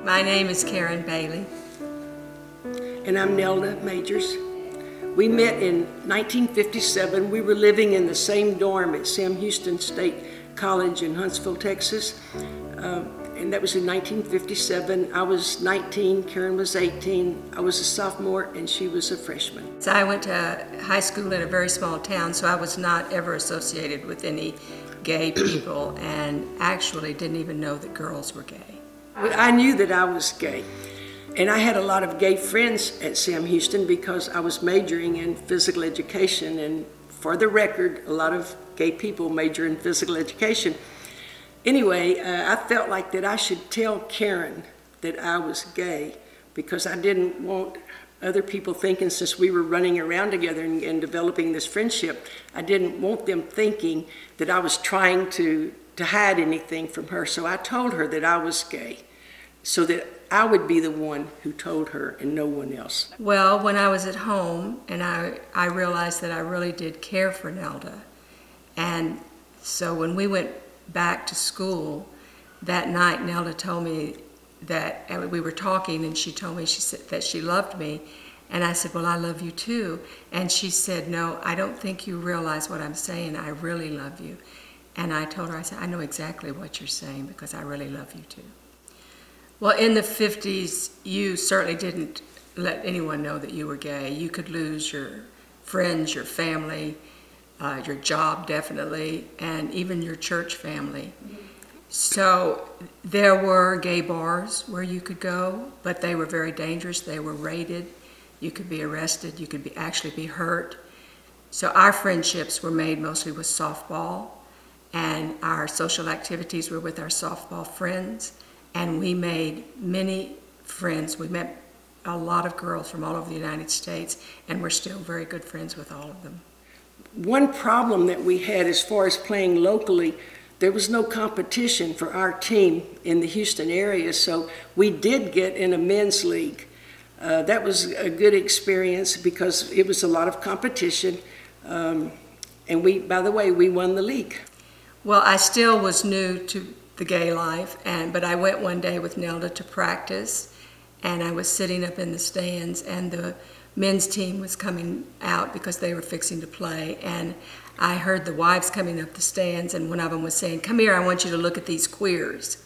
My name is Karen Bailey. And I'm Nelda Majors. We met in 1957. We were living in the same dorm at Sam Houston State College in Huntsville, Texas. And that was in 1957. I was 19, Karen was 18. I was a sophomore and she was a freshman. So I went to high school in a very small town, so I was not ever associated with any gay people and actually didn't even know that girls were gay. I knew that I was gay. And I had a lot of gay friends at Sam Houston because I was majoring in physical education. And for the record, a lot of gay people major in physical education. Anyway, I felt like that I should tell Karen that I was gay because I didn't want other people thinking, since we were running around together and developing this friendship, I didn't want them thinking that I was trying to hide anything from her. So I told her that I was gay so that I would be the one who told her and no one else. Well, when I was at home and I realized that I really did care for Nelda. And so when we went back to school that night, Nelda told me that, and we were talking, and she told me, she said that she loved me, and I said, well, I love you too. And she said, no, I don't think you realize what I'm saying. I really love you. And I told her, I said, I know exactly what you're saying because I really love you too. Well, in the 50s, you certainly didn't let anyone know that you were gay. You could lose your friends, your family, your job definitely, and even your church family. So there were gay bars where you could go, but they were very dangerous. They were raided. You could be arrested. You could actually be hurt. So our friendships were made mostly with softball, and our social activities were with our softball friends, and we made many friends. We met a lot of girls from all over the United States, and we're still very good friends with all of them. One problem that we had as far as playing locally, there was no competition for our team in the Houston area, so we did get in a men's league. That was a good experience because it was a lot of competition, and by the way, we won the league. Well, I still was new to the gay life, but I went one day with Nelda to practice, and I was sitting up in the stands, and the men's team was coming out because they were fixing to play, and I heard the wives coming up the stands, and one of them was saying, come here, I want you to look at these queers.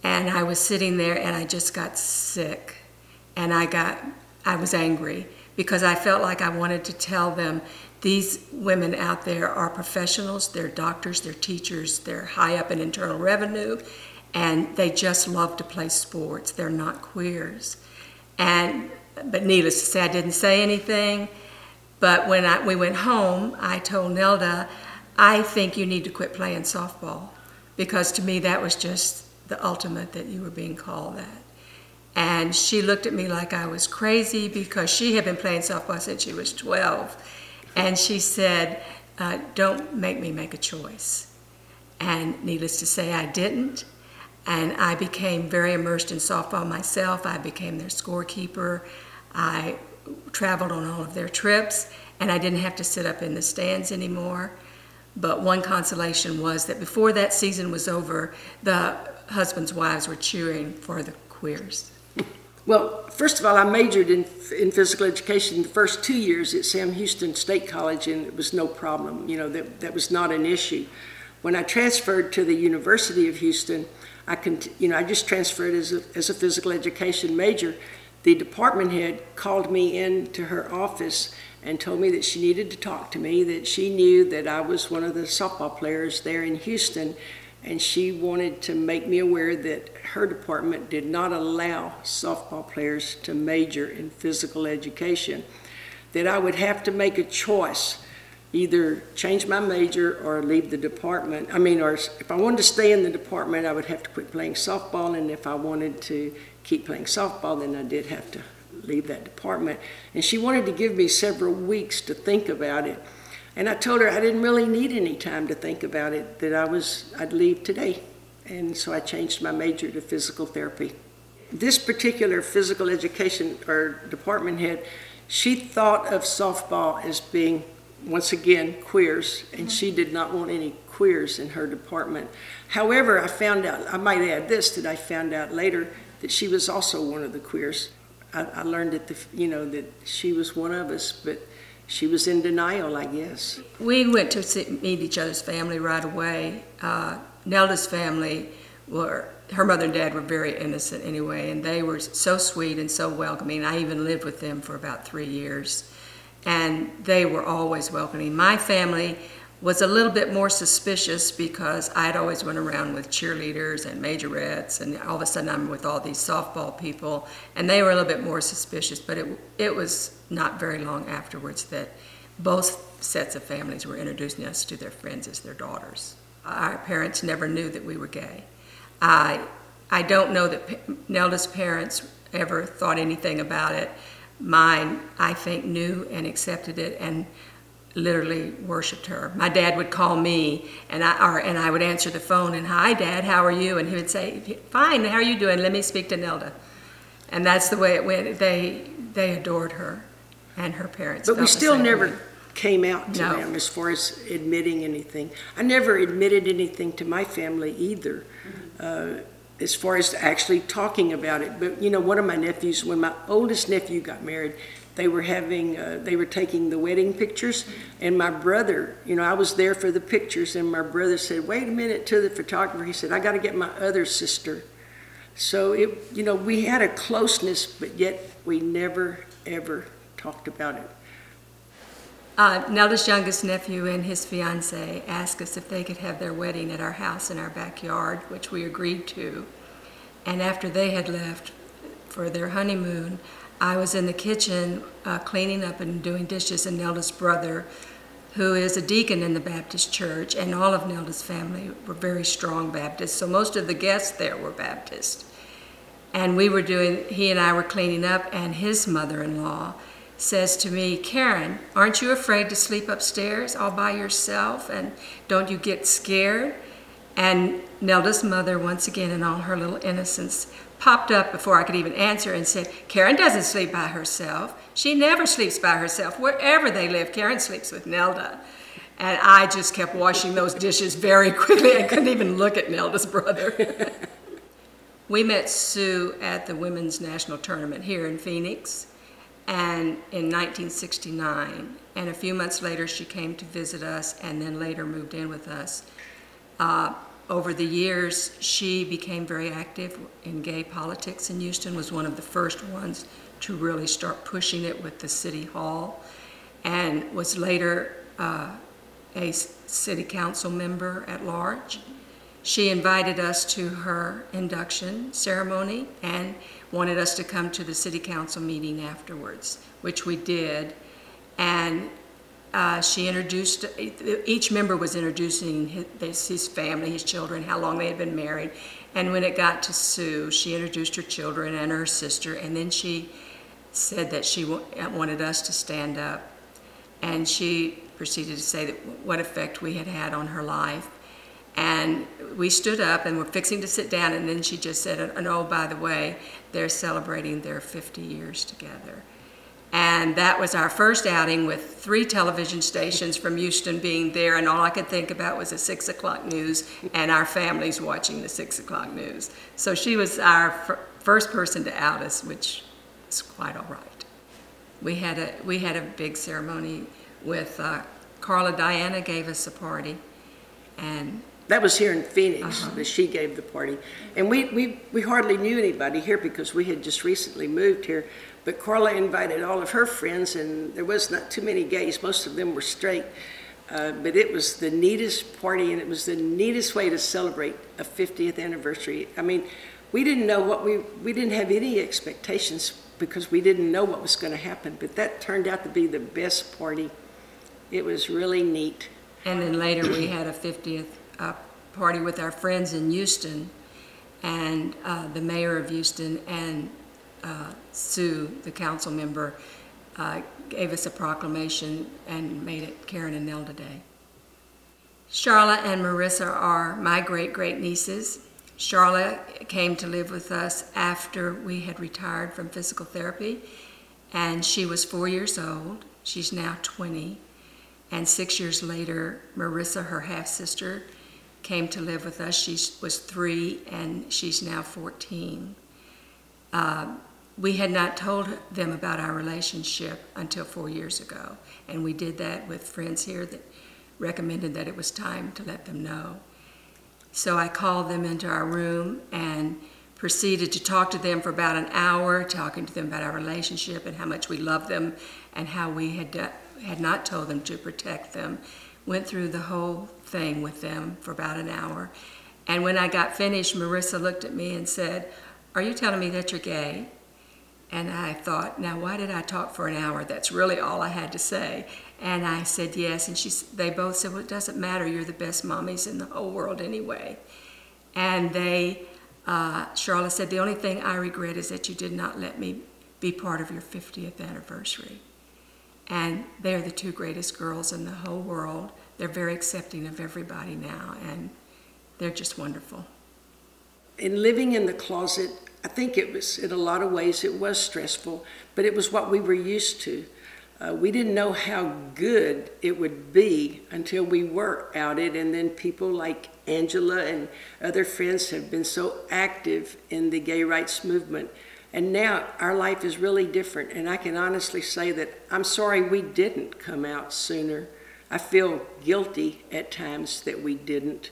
And I was sitting there and I just got sick, and I was angry because I felt like I wanted to tell them, these women out there are professionals, they're doctors, they're teachers, they're high up in internal revenue, and they just love to play sports. They're not queers. But needless to say, I didn't say anything. But when we went home, I told Nelda, I think you need to quit playing softball, because to me that was just the ultimate that you were being called that. And she looked at me like I was crazy because she had been playing softball since she was 12. And she said, don't make me make a choice. And needless to say, I didn't. And I became very immersed in softball myself. I became their scorekeeper. I traveled on all of their trips, and I didn't have to sit up in the stands anymore. But one consolation was that before that season was over, the husbands' wives were cheering for the queers. Well, first of all, I majored in physical education the first 2 years at Sam Houston State College, and it was no problem. You know, that was not an issue. When I transferred to the University of Houston, I just transferred as a physical education major. The department head called me into her office and told me that she needed to talk to me, that she knew that I was one of the softball players there in Houston, and she wanted to make me aware that her department did not allow softball players to major in physical education, that I would have to make a choice, either change my major or leave the department. Or if I wanted to stay in the department, I would have to quit playing softball, and if I wanted to keep playing softball, then I did have to leave that department. And she wanted to give me several weeks to think about it. And I told her I didn't really need any time to think about it, that I'd leave today. And so I changed my major to physical therapy. This particular physical education or department head, she thought of softball as being once again, queers, and she did not want any queers in her department. However, I found out, I might add this, that I found out later that she was also one of the queers. I learned that, that she was one of us, but she was in denial, I guess. We went to meet each other's family right away. Nelda's family her mother and dad were very innocent anyway, and they were so sweet and so welcoming. I even lived with them for about 3 years, and they were always welcoming. My family was a little bit more suspicious because I'd always went around with cheerleaders and majorettes, and all of a sudden I'm with all these softball people, and they were a little bit more suspicious, but it was not very long afterwards that both sets of families were introducing us to their friends as their daughters. Our parents never knew that we were gay. I don't know that Nelda's parents ever thought anything about it. Mine, I think, knew and accepted it and literally worshipped her. My dad would call me, and I would answer the phone, and, "Hi, Dad, how are you?" And he would say, "Fine, how are you doing? Let me speak to Nelda." And that's the way it went. They adored her, and her parents But felt we the still same never way. came out to No. them as far as admitting anything. I never admitted anything to my family either, as far as actually talking about it. But, one of my nephews, when my oldest nephew got married, they were taking the wedding pictures, and my brother, I was there for the pictures, and my brother said, "Wait a minute," to the photographer. He said, "I got to get my other sister." So we had a closeness, but yet we never, ever talked about it. Nelda's youngest nephew and his fiancée asked us if they could have their wedding at our house in our backyard, which we agreed to. And after they had left for their honeymoon, I was in the kitchen cleaning up and doing dishes, and Nelda's brother, who is a deacon in the Baptist church, and all of Nelda's family were very strong Baptists, so most of the guests there were Baptist. And he and I were cleaning up, and his mother-in-law says to me, "Karen, aren't you afraid to sleep upstairs all by yourself, and don't you get scared?" And Nelda's mother, once again in all her little innocence, popped up before I could even answer and said, "Karen doesn't sleep by herself. She never sleeps by herself. Wherever they live, Karen sleeps with Nelda." And I just kept washing those dishes very quickly. I couldn't even look at Nelda's brother. We met Sue at the Women's National Tournament here in Phoenix, and in 1969. And a few months later, she came to visit us, and then later moved in with us. Over the years, she became very active in gay politics in Houston, was one of the first ones to really start pushing it with the city hall, and was later a city council member at large. She invited us to her induction ceremony and wanted us to come to the city council meeting afterwards, which we did. And she introduced, each member was introducing his family, his children, how long they had been married. And when it got to Sue, she introduced her children and her sister, and then she said that she wanted us to stand up. And she proceeded to say that what effect we had had on her life. And we stood up and were fixing to sit down, and then she just said, "And oh, by the way, they're celebrating their 50 years together." And that was our first outing, with 3 television stations from Houston being there, and all I could think about was the 6 o'clock news and our families watching the 6 o'clock news. So she was our first person to out us, which is quite all right. We had a big ceremony with Carla Diana gave us a party, and that was here in Phoenix, that she gave the party. And we hardly knew anybody here because we had just recently moved here. But Carla invited all of her friends, and there was not too many gays. Most of them were straight. But it was the neatest party, and it was the neatest way to celebrate a 50th anniversary. I mean, we didn't know we didn't have any expectations because we didn't know what was going to happen. But that turned out to be the best party. It was really neat. And then later we had a 50th party with our friends in Houston, and the mayor of Houston and Sue, the council member, gave us a proclamation and made it Karen and Nelda Day. Charlotte and Marissa are my great-great nieces. Charlotte came to live with us after we had retired from physical therapy, and she was 4 years old. She's now 20. And 6 years later, Marissa, her half-sister, came to live with us. She was 3, and she's now 14. We had not told them about our relationship until 4 years ago, and we did that with friends here that recommended that it was time to let them know. So I called them into our room and proceeded to talk to them for about an hour, talking to them about our relationship and how much we loved them and how we had not told them to protect them. Went through the whole thing with them for about an hour. And when I got finished, Marissa looked at me and said, "Are you telling me that you're gay?" And I thought, now why did I talk for an hour? That's really all I had to say. And I said yes, and they both said, "Well, it doesn't matter. You're the best mommies in the whole world anyway." And Charlotte said, "The only thing I regret is that you did not let me be part of your 50th anniversary." And they're the 2 greatest girls in the whole world. They're very accepting of everybody now, and they're just wonderful. In living in the closet, I think it was, in a lot of ways, it was stressful, but it was what we were used to. We didn't know how good it would be until we were outed, and then people like Angela and other friends have been so active in the gay rights movement. And now our life is really different, and I can honestly say that I'm sorry we didn't come out sooner. I feel guilty at times that we didn't,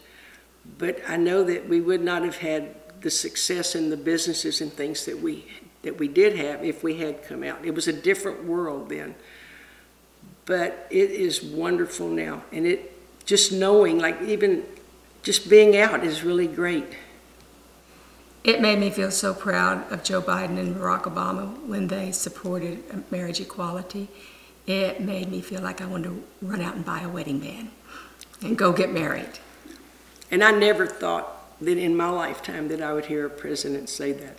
but I know that we would not have had the success in the businesses and things that we did have if we had come out. It was a different world then. But it is wonderful now, and just knowing, like even just being out is really great. It made me feel so proud of Joe Biden and Barack Obama when they supported marriage equality. It made me feel like I wanted to run out and buy a wedding band and go get married. And I never thought that in my lifetime that I would hear a president say that.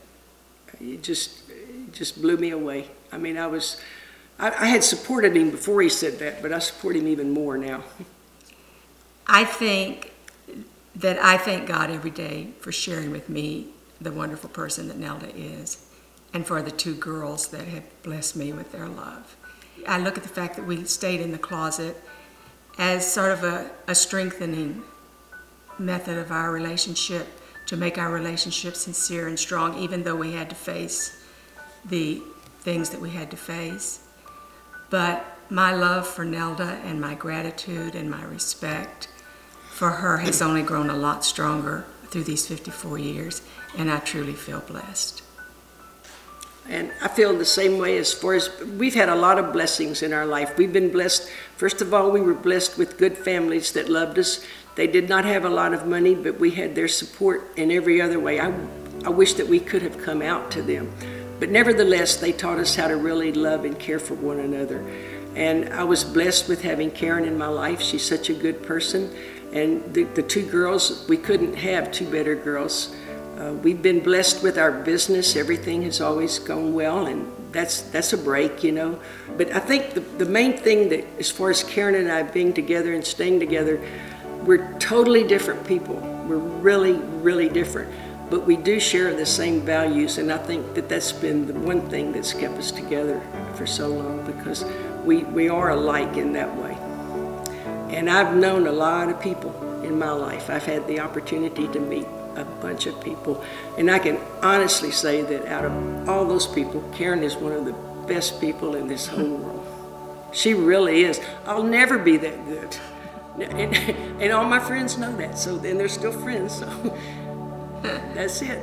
It just blew me away. I mean, I had supported him before he said that, but I support him even more now. I thank God every day for sharing with me the wonderful person that Nelda is, and for the 2 girls that have blessed me with their love. I look at the fact that we stayed in the closet as sort of a strengthening method of our relationship, to make our relationship sincere and strong, even though we had to face the things that we had to face. But my love for Nelda and my gratitude and my respect for her has only grown a lot stronger through these 54 years, and I truly feel blessed. And I feel the same way as far as we've had a lot of blessings in our life. We've been blessed. First of all, we were blessed with good families that loved us. They did not have a lot of money, but we had their support in every other way. I wish that we could have come out to them. But nevertheless, they taught us how to really love and care for one another. And I was blessed with having Karen in my life. She's such a good person. And the 2 girls, we couldn't have 2 better girls. We've been blessed with our business. Everything has always gone well, and that's a break, you know. But I think the main thing that, as far as Karen and I being together and staying together, we're totally different people. We're really, really different. But we do share the same values, and I think that that's been the one thing that's kept us together for so long, because we are alike in that way. And I've known a lot of people in my life. I've had the opportunity to meet a bunch of people, and I can honestly say that out of all those people, Karen is one of the best people in this whole world. She really is. I'll never be that good. And all my friends know that, so then they're still friends, so that's it.